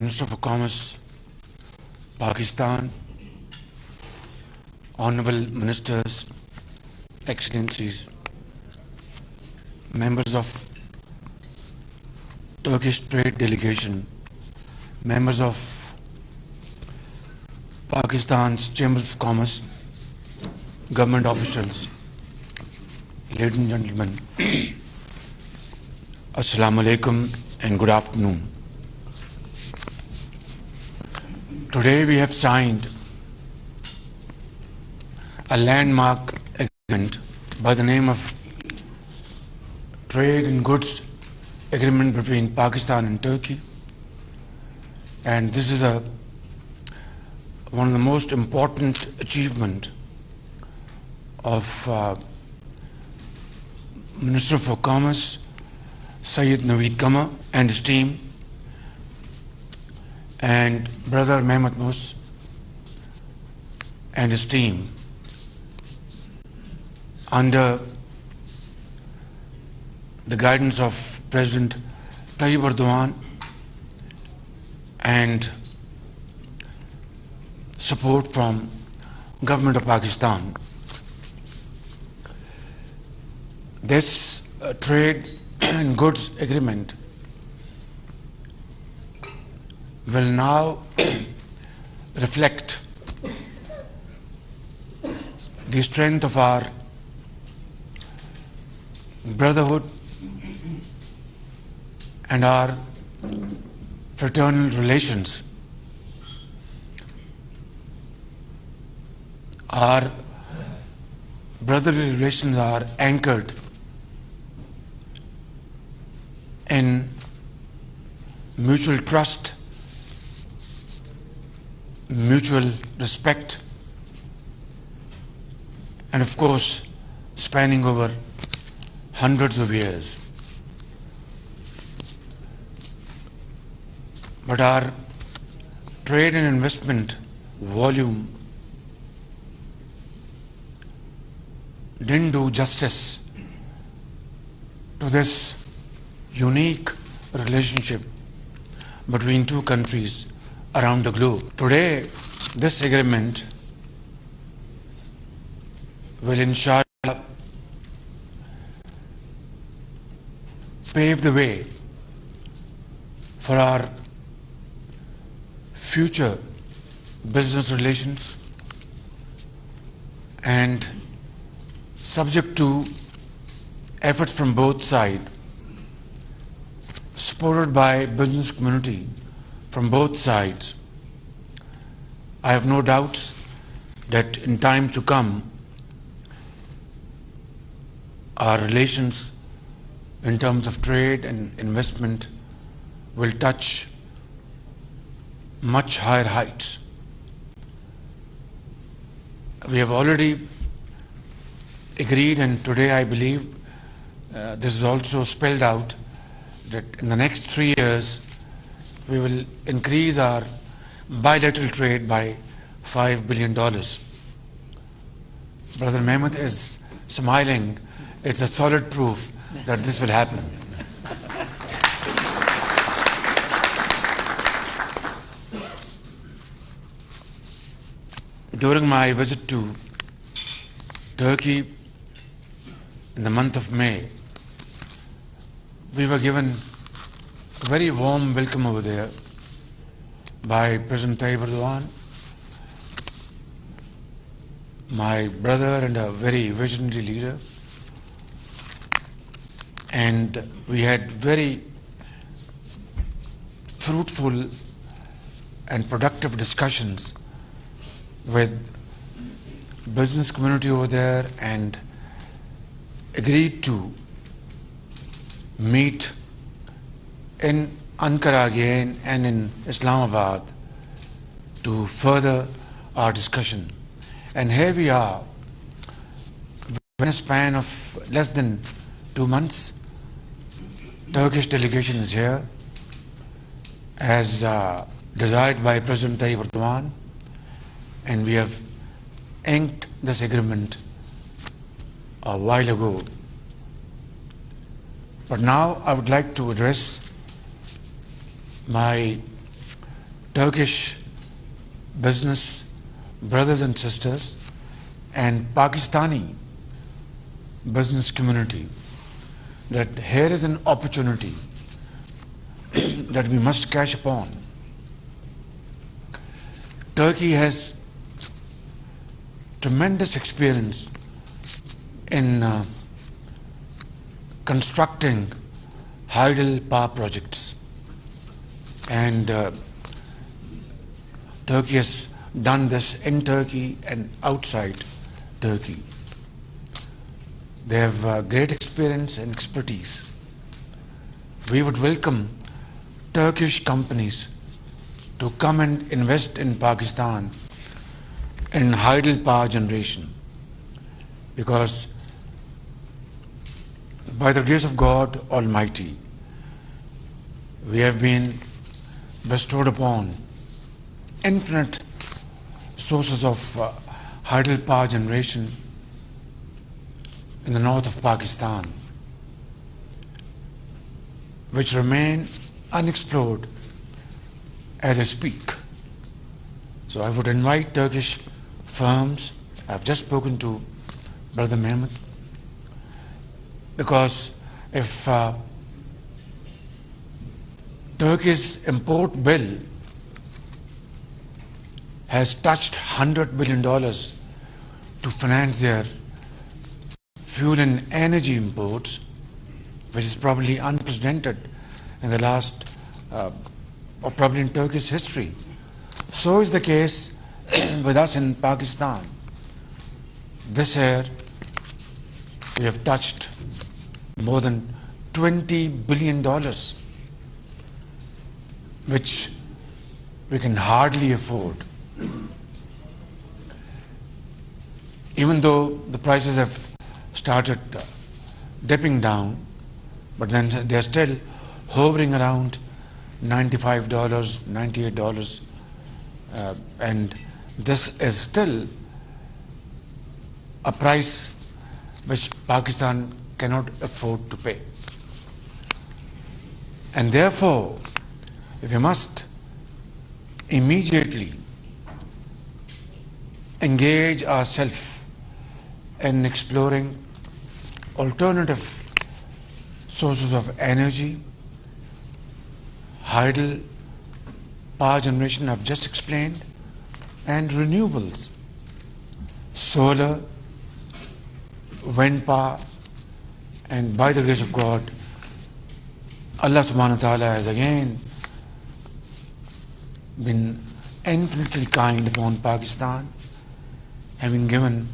Minister for Commerce, Pakistan, Honorable Ministers, Excellencies, members of Turkish Trade Delegation, members of Pakistan's Chamber of Commerce, government officials, ladies and gentlemen, Assalamu alaikum and good afternoon. Today we have signed a landmark agreement by the name of Trade in Goods Agreement between Pakistan and Turkey, and this is one of the most important achievement of Minister for Commerce Syed Naveed Kama and his team, and Brother Mehmet Mus and his team under the guidance of President Tayyip Erdogan and support from Government of Pakistan. This trade and goods agreement will now reflect the strength of our brotherhood and our fraternal relations. Our brotherly relations are anchored in mutual trust, mutual respect, and of course spanning over hundreds of years. But our trade and investment volume didn't do justice to this unique relationship between two countries around the globe. Today, this agreement will inshallah pave the way for our future business relations, and subject to efforts from both sides, supported by business community from both sides, I have no doubts that in time to come, our relations in terms of trade and investment will touch much higher heights. We have already agreed, and today I believe this is also spelled out, that in the next 3 years we will increase our bilateral trade by $5 billion. Brother Mehmet is smiling. It's a solid proof that this will happen. During my visit to Turkey in the month of May, we were given a very warm welcome over there by President Tayyip Erdogan, my brother and a very visionary leader, and we had very fruitful and productive discussions with business community over there, and agreed to meet in Ankara again and in Islamabad to further our discussion. And here we are, in a span of less than 2 months, Turkish delegation is here, as desired by President Tayyip Erdogan, and we have inked this agreement a while ago. But now I would like to address my Turkish business brothers and sisters and Pakistani business community that here is an opportunity that we must cash upon. Turkey has tremendous experience in constructing hydel power projects, and Turkey has done this in Turkey and outside Turkey. They have great experience and expertise. We would welcome Turkish companies to come and invest in Pakistan in hydel power generation, because by the grace of God Almighty, we have been bestowed upon infinite sources of hydel power generation in the north of Pakistan, which remain unexplored as I speak. So I would invite Turkish firms. I've just spoken to Brother Mehmet, because if Turkey's import bill has touched $100 billion to finance their fuel and energy imports, which is probably unprecedented in the last, or probably in Turkish history. So is the case with us in Pakistan. This year, we have touched more than $20 billion, which we can hardly afford. Even though the prices have started dipping down, but then they are still hovering around $95, $98, and this is still a price which Pakistan cannot afford to pay. And therefore, we must immediately engage ourselves in exploring alternative sources of energy, hydel power generation I've just explained, and renewables, solar, wind power, and by the grace of God, Allah subhanahu wa ta'ala has again been infinitely kind upon Pakistan, having given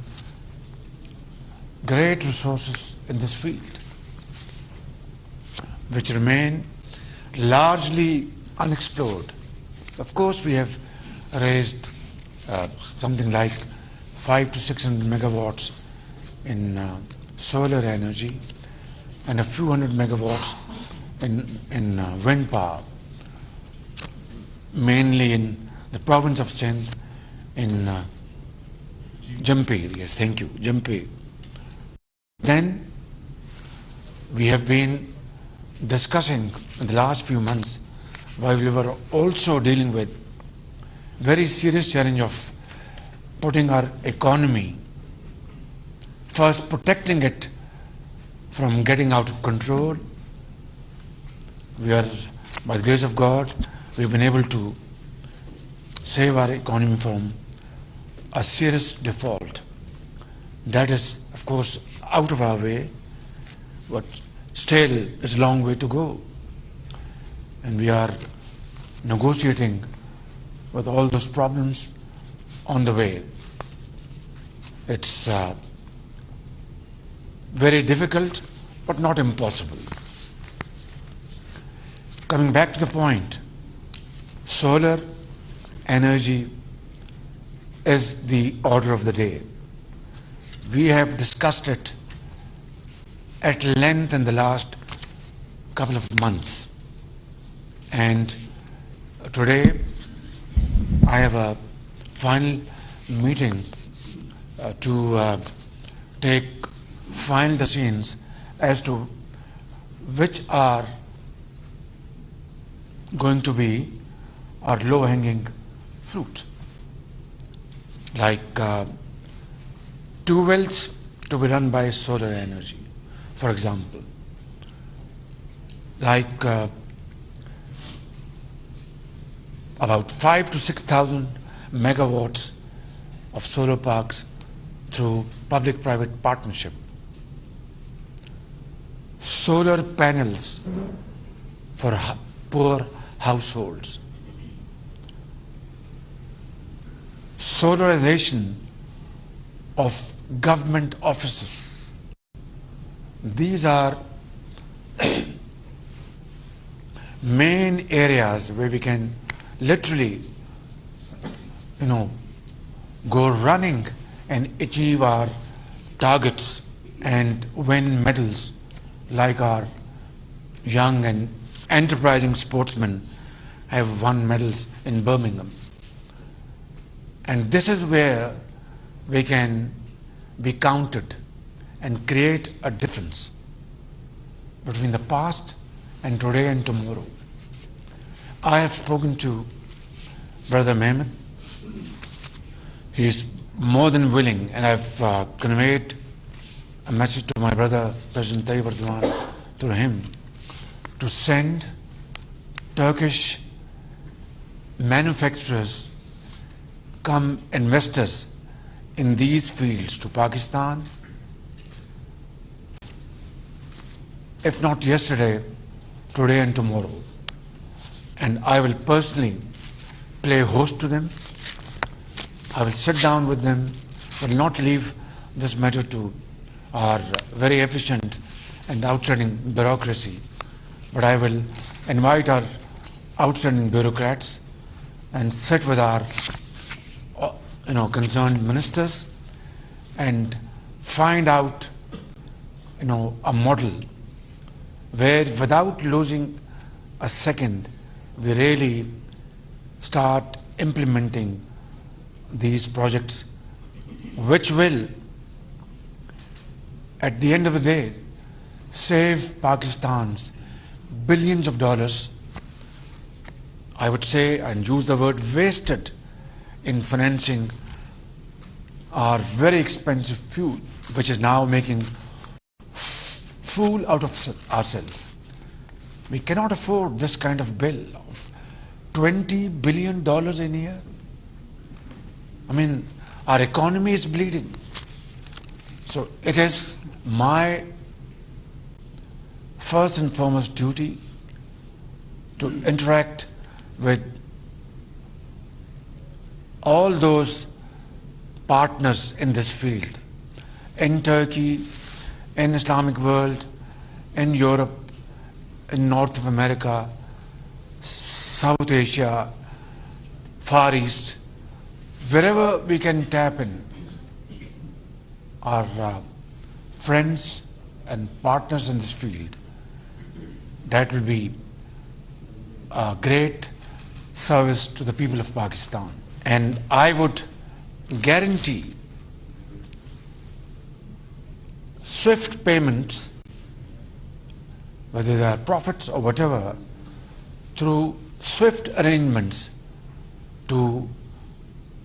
great resources in this field, which remain largely unexplored. Of course, we have raised something like 500 to 600 megawatts in solar energy and a few hundred megawatts in wind power, mainly in the province of Sindh, in Jampir. Yes, thank you, Jampir. Then we have been discussing in the last few months, while we were also dealing with very serious challenge of putting our economy, first protecting it from getting out of control. We are, by the grace of God, we've been able to save our economy from a serious default. That is, of course, out of our way, but still it's a long way to go. And we are negotiating with all those problems on the way. It's very difficult, but not impossible. Coming back to the point, solar energy is the order of the day. We have discussed it at length in the last couple of months, and today I have a final meeting to take final decisions as to which are going to be or low-hanging fruit, like two wells to be run by solar energy, for example, like about 5,000 to 6,000 megawatts of solar parks through public-private partnership, solar panels for poor households, solarization of government offices. These are main areas where we can literally, go running and achieve our targets and win medals like our young and enterprising sportsmen have won medals in Birmingham. And this is where we can be counted and create a difference between the past and today and tomorrow. I have spoken to Brother Mehmet. He is more than willing, and I've conveyed a message to my brother, President Tayyip Erdogan, through him, to send Turkish manufacturers, come investors in these fields to Pakistan, if not yesterday, today and tomorrow. And I will personally play host to them. I will sit down with them, will not leave this matter to our very efficient and outstanding bureaucracy, but I will invite our outstanding bureaucrats and sit with our concerned ministers and find out a model where, without losing a second, we really start implementing these projects, which will, at the end of the day, save Pakistan's billions of dollars, I would say, and use the word wasted, in financing our very expensive fuel, which is now making fool out of ourselves. We cannot afford this kind of bill of $20 billion in a year. I mean, our economy is bleeding. So it is my first and foremost duty to interact with all those partners in this field, in Turkey, in Islamic world, in Europe, in North of America, South Asia, Far East, wherever we can tap in our friends and partners in this field. That will be a great service to the people of Pakistan. And I would guarantee swift payments, whether they are profits or whatever, through swift arrangements to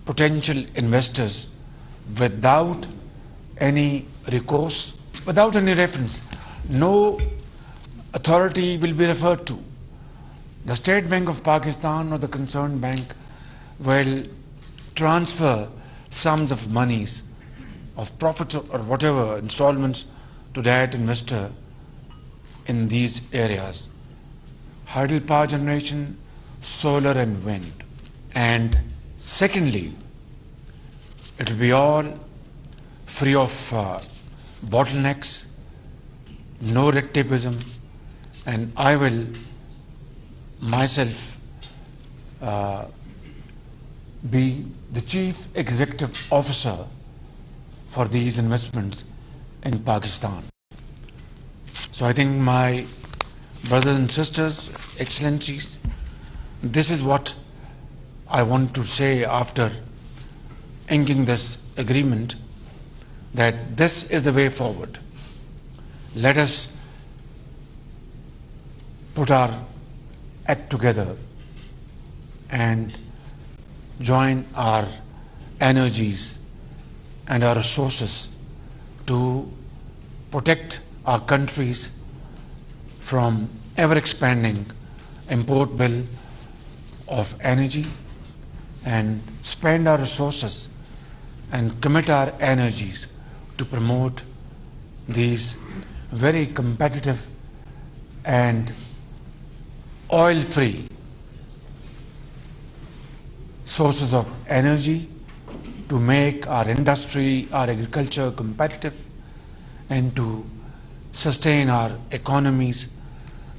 potential investors without any recourse, without any reference. No authority will be referred to. The State Bank of Pakistan or the concerned bank will transfer sums of monies, of profits or whatever, installments to that investor in these areas. Hydel power generation, solar and wind. And secondly, it will be all free of bottlenecks, no red tapeism, and I will myself be the chief executive officer for these investments in Pakistan. So I think, my brothers and sisters, excellencies, this is what I want to say after inking this agreement, that this is the way forward. Let us put our act together and join our energies and our resources to protect our countries from ever-expanding import bill of energy, and spend our resources and commit our energies to promote these very competitive and oil-free sources of energy, to make our industry, our agriculture competitive, and to sustain our economies.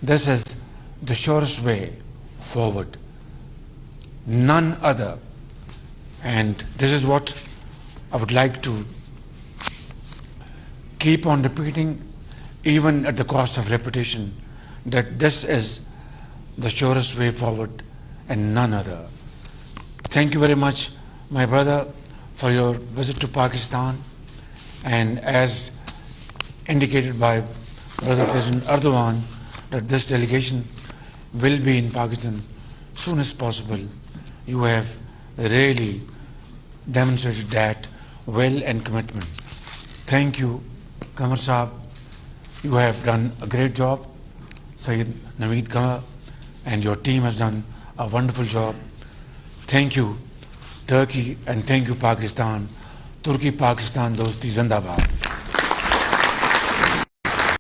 This is the surest way forward, none other. And this is what I would like to keep on repeating, even at the cost of repetition, that this is the surest way forward and none other. Thank you very much, my brother, for your visit to Pakistan. And as indicated by Brother President Erdogan, that this delegation will be in Pakistan soon as possible. You have really demonstrated that will and commitment. Thank you, Qamar Saab. You have done a great job. Sayyid Naveed Qamar and your team has done a wonderful job. Thank you, Turkey, and thank you, Pakistan. Turkey Pakistan Dosti Zindabad.